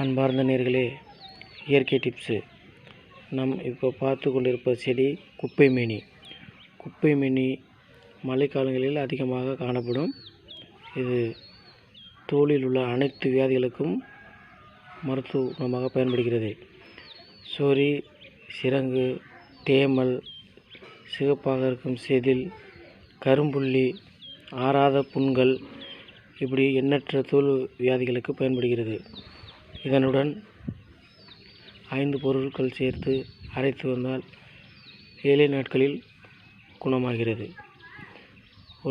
அன்பார்ந்த நேயர்களே, இயற்கை டிப்ஸு. நாம் இப்போ பார்த்து கொண்டிருப்ப செடி குப்பைமேனி. குப்பைமேனி மழைக்காலங்களில் அதிகமாக காணப்படும். இது தோலில் உள்ள அனைத்து வியாதிகளுக்கும் மருத்துவ குணமாக பயன்படுகிறது. சொறி, சிரங்கு, தேமல், சிகப்பாக இருக்கும் செதில், கரும்புள்ளி, ஆறாத புண்கள், இப்படி எண்ணற்ற தோல் வியாதிகளுக்கு பயன்படுகிறது. இதனுடன் 5 பொருட்கள் சேர்த்து அரைத்து வந்தால் 7 நாட்களில் குணமாகிறது.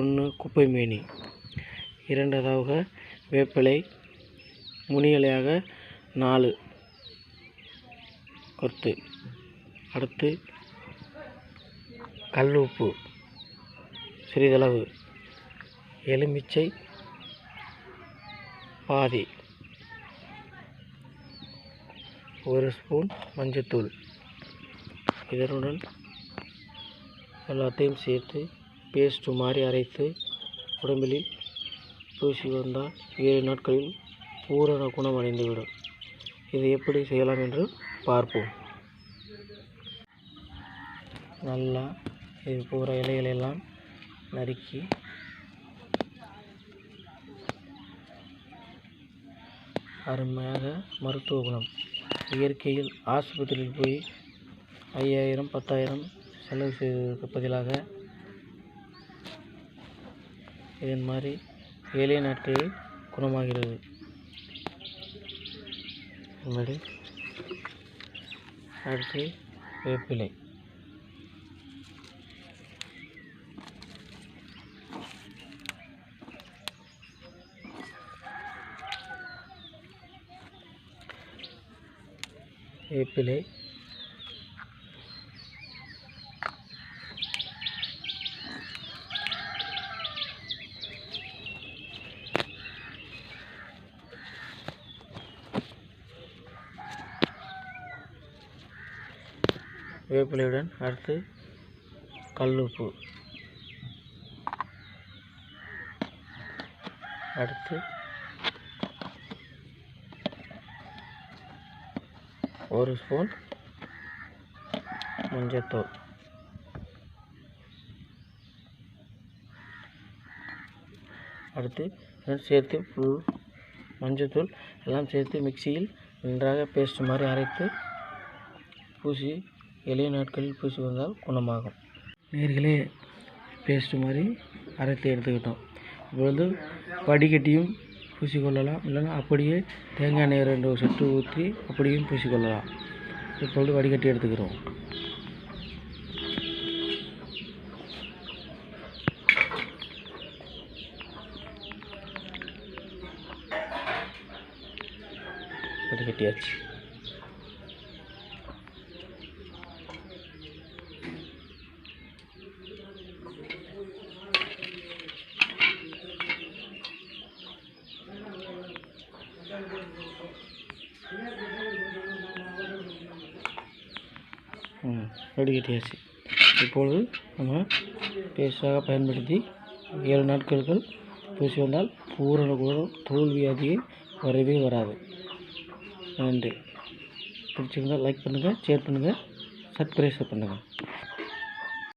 1. குப்பைமேனி. 2. வேப்பிலை, முனி இலையாக 4 கொத்து. அடுத்து கல் உப்பு சிறிதளவு, எலுமிச்சை பாதி, 1 ஸ்பூன் மஞ்சத்தூள். இதனுடன் எல்லாத்தையும் சேர்த்து பேஸ்ட் மாதிரி அரைத்து உடம்பில் பூசி வந்தால் 7 நாட்களில் பூரண குணமடைந்துவிடும். இதை எப்படி செய்யலாம் என்று பார்ப்போம். நல்லா இது பூரா இலைகளெல்லாம் நறுக்கி அருமையாக மருத்துவ குணம். இயற்கையில் ஆஸ்பத்திரியில் போய் 5000 10,000 செலவு செய்வதற்கு பதிலாக இதன் மாதிரி 7 நாட்களில் குணமாகிறது. அடுத்து வேப்பிலை. வேப்பிலை, வேப்பிலையுடன் அடுத்து கல்லுப்பு, அடுத்து 1 ஸ்பூன் மஞ்சத்தூள், அடுத்து சேர்த்து மஞ்சத்தூள் எல்லாம் சேர்த்து மிக்சியில் நன்றாக பேஸ்ட் மாதிரி அரைத்து பூசி 7 நாட்களில் பூசி வந்தால் குணமாகும். நேர்களே, பேஸ்ட் மாதிரி அரைத்து எடுத்துக்கிட்டோம். இப்பொழுது வடிகட்டியும் பூசிக்கொள்ளலாம், இல்லைன்னா அப்படியே தேங்காய் எண்ணெய் 2 சொட்டு ஊற்றி அப்படியும் பூசிக்கொள்ளலாம். இப்பொழுது வடிகட்டி எடுத்துக்கிறோம். வடிகட்டியாச்சு. வடிகட்டியாச்சு. இப்பொழுது நம்ம பேஸ்டாக பயன்படுத்தி 7 நாட்களுக்கு பூசி வந்தால் பூரண குணம், தோல் வியாதியை வரவே வராது. நன்றி. பிடிச்சிருந்தால் லைக் பண்ணுங்கள், ஷேர் பண்ணுங்கள், சப்ஸ்கிரைப் பண்ணுங்கள்.